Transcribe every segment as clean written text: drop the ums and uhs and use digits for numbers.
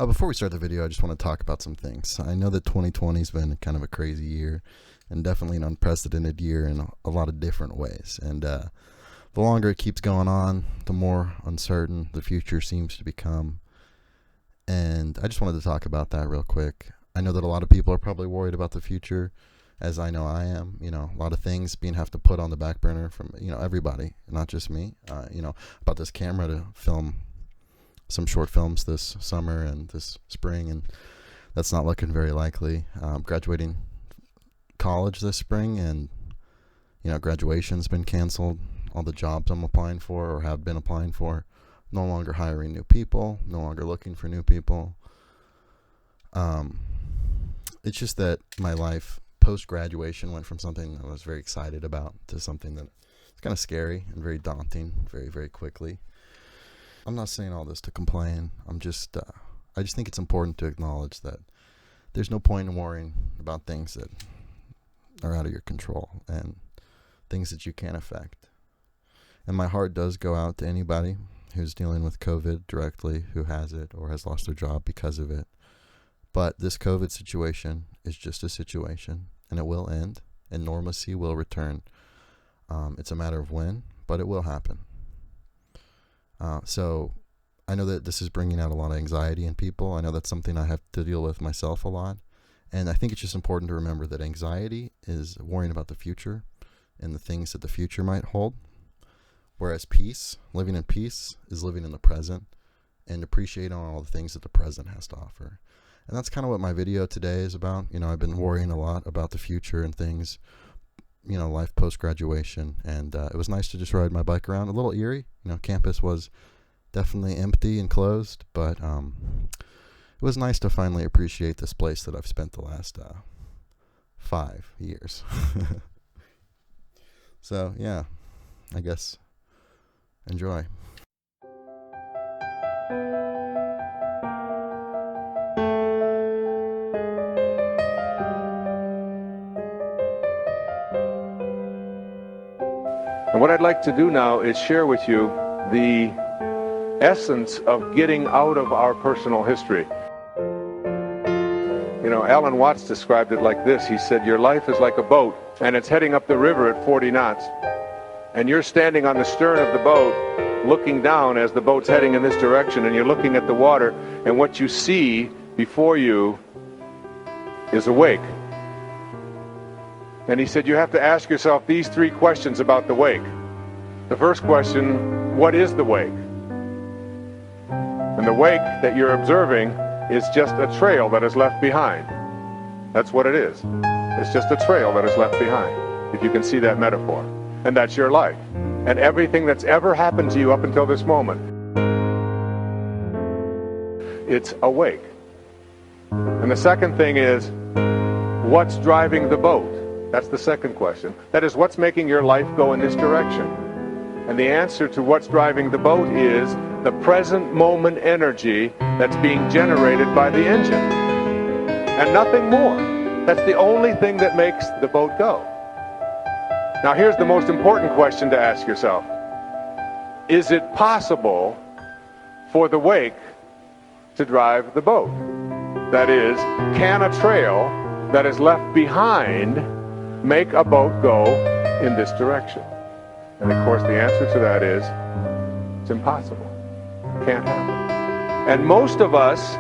Before we start the video, I just want to talk about some things. I know that 2020 has been kind of a crazy year and definitely an unprecedented year in a lot of different ways. And the longer it keeps going on, the more uncertain the future seems to become. And I just wanted to talk about that real quick. I know that a lot of people are probably worried about the future, as I know I am. You know, a lot of things being have to put on the back burner from, everybody, not just me. About this camera to film some short films this summer and this spring, and that's not looking very likely. Graduating college this spring, and graduation's been canceled. All the jobs I'm applying for or have been applying for, no longer hiring new people, no longer looking for new people. It's just that my life post-graduation went from something I was very excited about to something that it's kind of scary and very daunting very, very quickly. I'm not saying all this to complain. I just think it's important to acknowledge that there's no point in worrying about things that are out of your control and things that you can't affect. And my heart does go out to anybody who's dealing with COVID directly, who has it or has lost their job because of it. But this COVID situation is just a situation, and it will end, and normalcy will return. It's a matter of when, but it will happen. So I know that this is bringing out a lot of anxiety in people. I know that's something I have to deal with myself a lot. And I think it's just important to remember that anxiety is worrying about the future and the things that the future might hold. Whereas peace, living in peace, is living in the present and appreciating all the things that the present has to offer. And that's kind of what my video today is about. I've been worrying a lot about the future and things, life post-graduation. And it was nice to just ride my bike around. A little eerie. Campus was definitely empty and closed. But it was nice to finally appreciate this place that I've spent the last 5 years. So, yeah, I guess enjoy. And what I'd like to do now is share with you the essence of getting out of our personal history. Alan Watts described it like this. He said, your life is like a boat, and it's heading up the river at 40 knots. And you're standing on the stern of the boat, looking down as the boat's heading in this direction, and you're looking at the water, and what you see before you is a wake. And he said, you have to ask yourself these 3 questions about the wake. The first question, what is the wake? And the wake that you're observing is just a trail that is left behind. That's what it is. It's just a trail that is left behind, if you can see that metaphor. And that's your life. And everything that's ever happened to you up until this moment, it's a wake. And the second thing is, what's driving the boat? That's the second question. That is, what's making your life go in this direction? And the answer to what's driving the boat is the present moment energy that's being generated by the engine. And nothing more. That's the only thing that makes the boat go. Now here's the most important question to ask yourself. Is it possible for the wake to drive the boat? That is, can a trail that is left behind make a boat go in this direction? And of course the answer to that is, it's impossible. Can't happen. And most of us,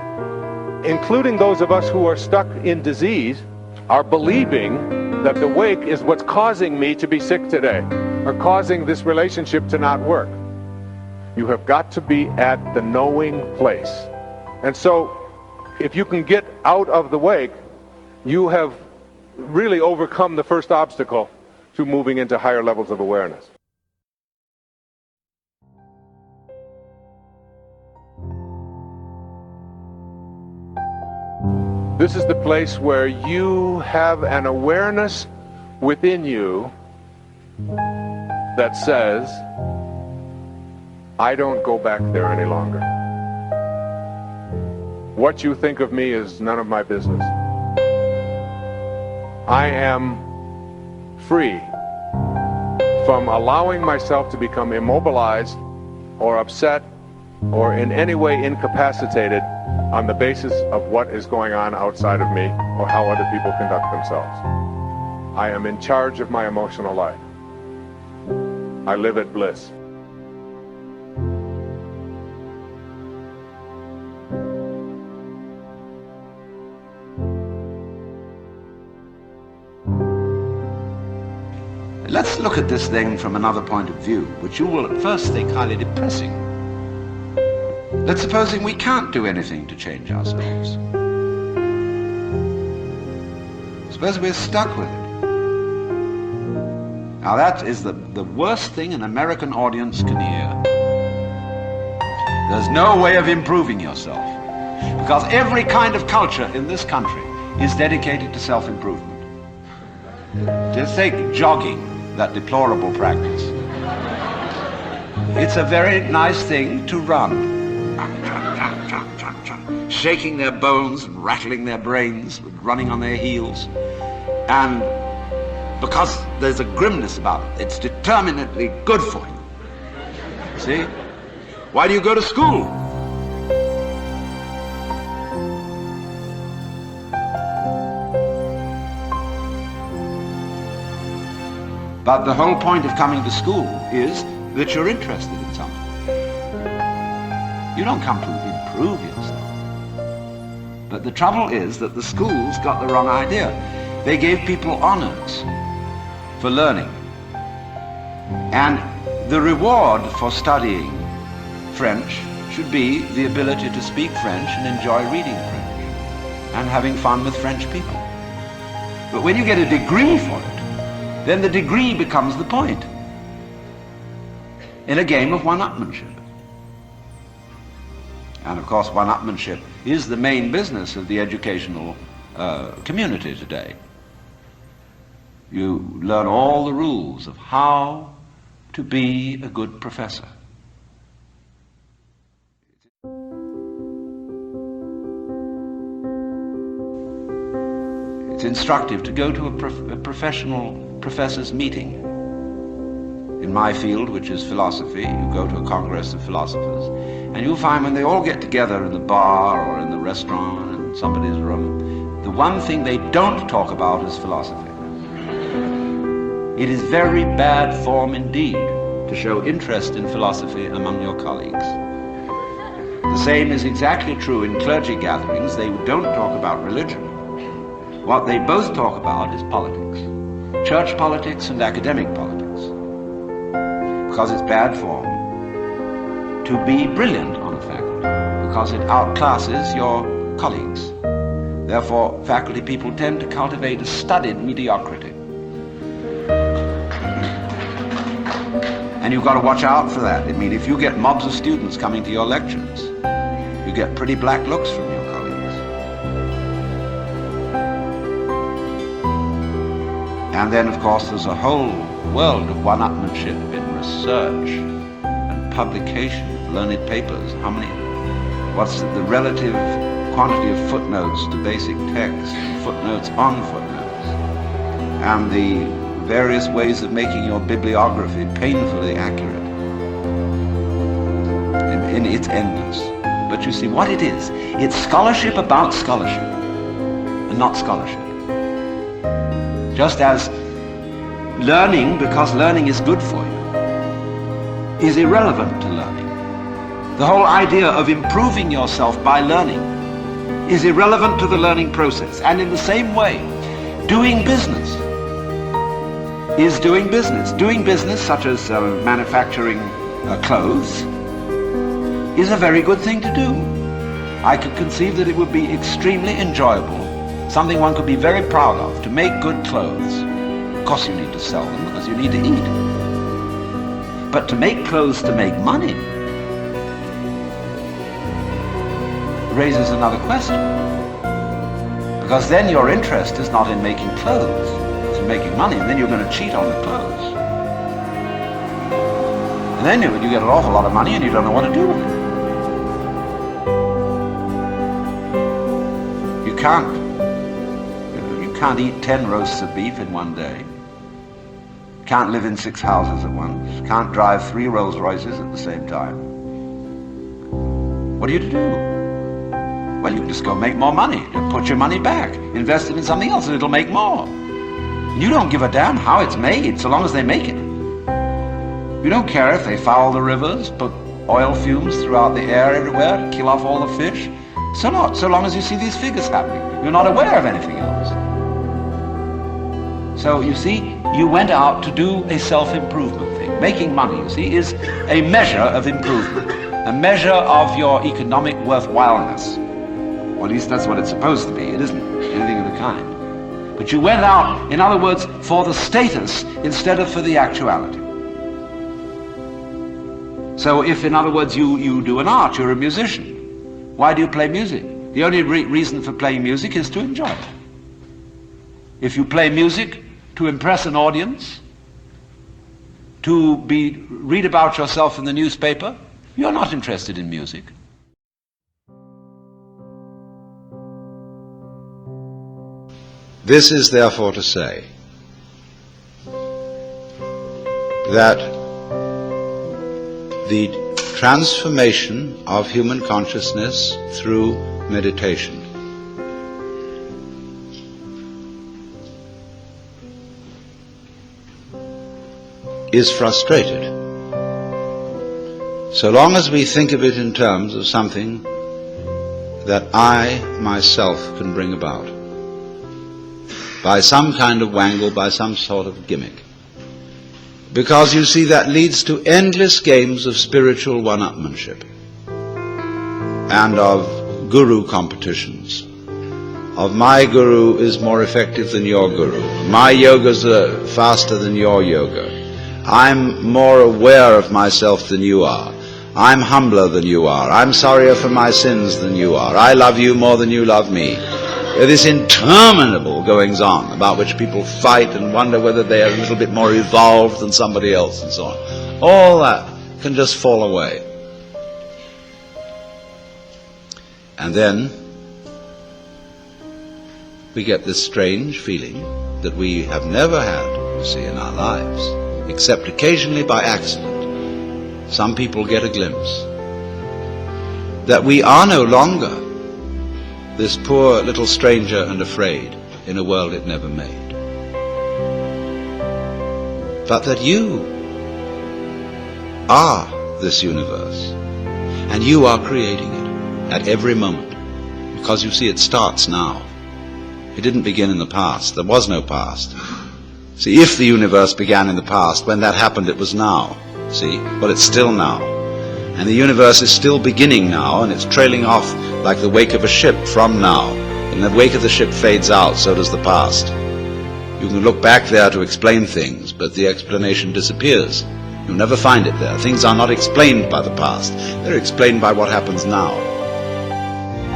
including those of us who are stuck in disease, are believing that the wake is what's causing me to be sick today, or causing this relationship to not work. You have got to be at the knowing place. And so, if you can get out of the wake, you have really overcome the first obstacle to moving into higher levels of awareness. This is the place where you have an awareness within you that says, I don't go back there any longer. What you think of me is none of my business. I am free from allowing myself to become immobilized or upset or in any way incapacitated on the basis of what is going on outside of me or how other people conduct themselves. I am in charge of my emotional life. I live at bliss. Let's look at this thing from another point of view, which you will at first think highly depressing. Let's supposing we can't do anything to change ourselves. Suppose we're stuck with it. Now that is the worst thing an American audience can hear. There's no way of improving yourself, because every kind of culture in this country is dedicated to self-improvement. Just take jogging, that deplorable practice. It's a very nice thing to run. Shaking their bones and rattling their brains, running on their heels. And because there's a grimness about it, it's determinately good for you. See? Why do you go to school? But the whole point of coming to school is that you're interested in something. You don't come to improve yourself. But the trouble is that the schools got the wrong idea. They gave people honors for learning. And the reward for studying French should be the ability to speak French and enjoy reading French and having fun with French people. But when you get a degree for it, then the degree becomes the point in a game of one-upmanship. And of course, one-upmanship is the main business of the educational community today. You learn all the rules of how to be a good professor. It's instructive to go to a professional professor's meeting. In my field, which is philosophy, you go to a congress of philosophers, and you'll find when they all get together in the bar or in the restaurant in somebody's room, the one thing they don't talk about is philosophy. It is very bad form indeed to show interest in philosophy among your colleagues. The same is exactly true in clergy gatherings. They don't talk about religion. What they both talk about is politics. Church politics and academic politics. Because it's bad form to be brilliant on a faculty, because it outclasses your colleagues. Therefore, faculty people tend to cultivate a studied mediocrity. And you've got to watch out for that. I mean, if you get mobs of students coming to your lectures, you get pretty black looks from your colleagues. And then, of course, there's a whole world of one-upmanship in research and publication of learned papers. What's the relative quantity of footnotes to basic text, and footnotes on footnotes, and the various ways of making your bibliography painfully accurate. And it's endless. But you see what it is. It's scholarship about scholarship, and not scholarship. Just as learning, because learning is good for you, is irrelevant to learning. The whole idea of improving yourself by learning is irrelevant to the learning process. And in the same way, doing business is doing business. Doing business, such as manufacturing clothes, is a very good thing to do. I could conceive that it would be extremely enjoyable, something one could be very proud of, to make good clothes. Of course you need to sell them because you need to eat. But to make clothes to make money raises another question. Because then your interest is not in making clothes, it's in making money, and then you're going to cheat on the clothes. And then you get an awful lot of money and you don't know what to do with it. You can't eat 10 roasts of beef in one day. Can't live in 6 houses at once. Can't drive 3 Rolls Royces at the same time. What are you to do? Well, you can just go make more money. You put your money back. Invest it in something else and it'll make more. And you don't give a damn how it's made so long as they make it. You don't care if they foul the rivers, put oil fumes throughout the air everywhere to kill off all the fish. So long as you see these figures happening. You're not aware of anything else. So, you see, you went out to do a self-improvement thing. Making money, you see, is a measure of improvement, a measure of your economic worthwhileness. Or at least that's what it's supposed to be. It isn't anything of the kind. But you went out, in other words, for the status instead of for the actuality. So if, in other words, you do an art, you're a musician. Why do you play music? The only reason for playing music is to enjoy it. If you play music to impress an audience, to read about yourself in the newspaper, you're not interested in music. This is therefore to say that the transformation of human consciousness through meditation is frustrated so long as we think of it in terms of something that I myself can bring about by some kind of wangle, by some sort of gimmick. Because you see, that leads to endless games of spiritual one-upmanship and of guru competitions, of my guru is more effective than your guru, my yoga's faster than your yoga, I'm more aware of myself than you are, I'm humbler than you are, I'm sorrier for my sins than you are, I love you more than you love me. This interminable goings-on about which people fight and wonder whether they are a little bit more evolved than somebody else and so on. All that can just fall away. And then we get this strange feeling that we have never had, you see, in our lives, except occasionally by accident. Some people get a glimpse that we are no longer this poor little stranger and afraid in a world it never made, but that you are this universe, and you are creating it at every moment, because you see, it starts now. It didn't begin in the past. There was no past. See, if the universe began in the past, when that happened, it was now. See, well, it's still now. And the universe is still beginning now, and it's trailing off like the wake of a ship from now. And the wake of the ship fades out, so does the past. You can look back there to explain things, but the explanation disappears. You'll never find it there. Things are not explained by the past. They're explained by what happens now.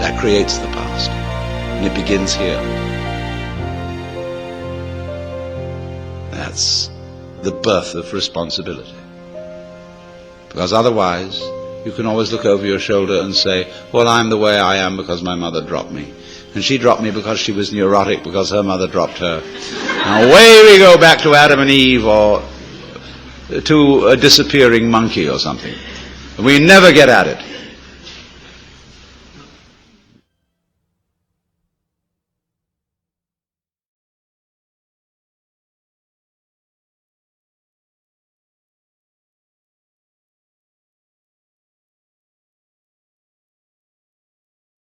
That creates the past, and it begins here. That's the birth of responsibility. Because otherwise, you can always look over your shoulder and say, well, I'm the way I am because my mother dropped me. And she dropped me because she was neurotic because her mother dropped her. And away we go back to Adam and Eve, or to a disappearing monkey or something. We never get at it.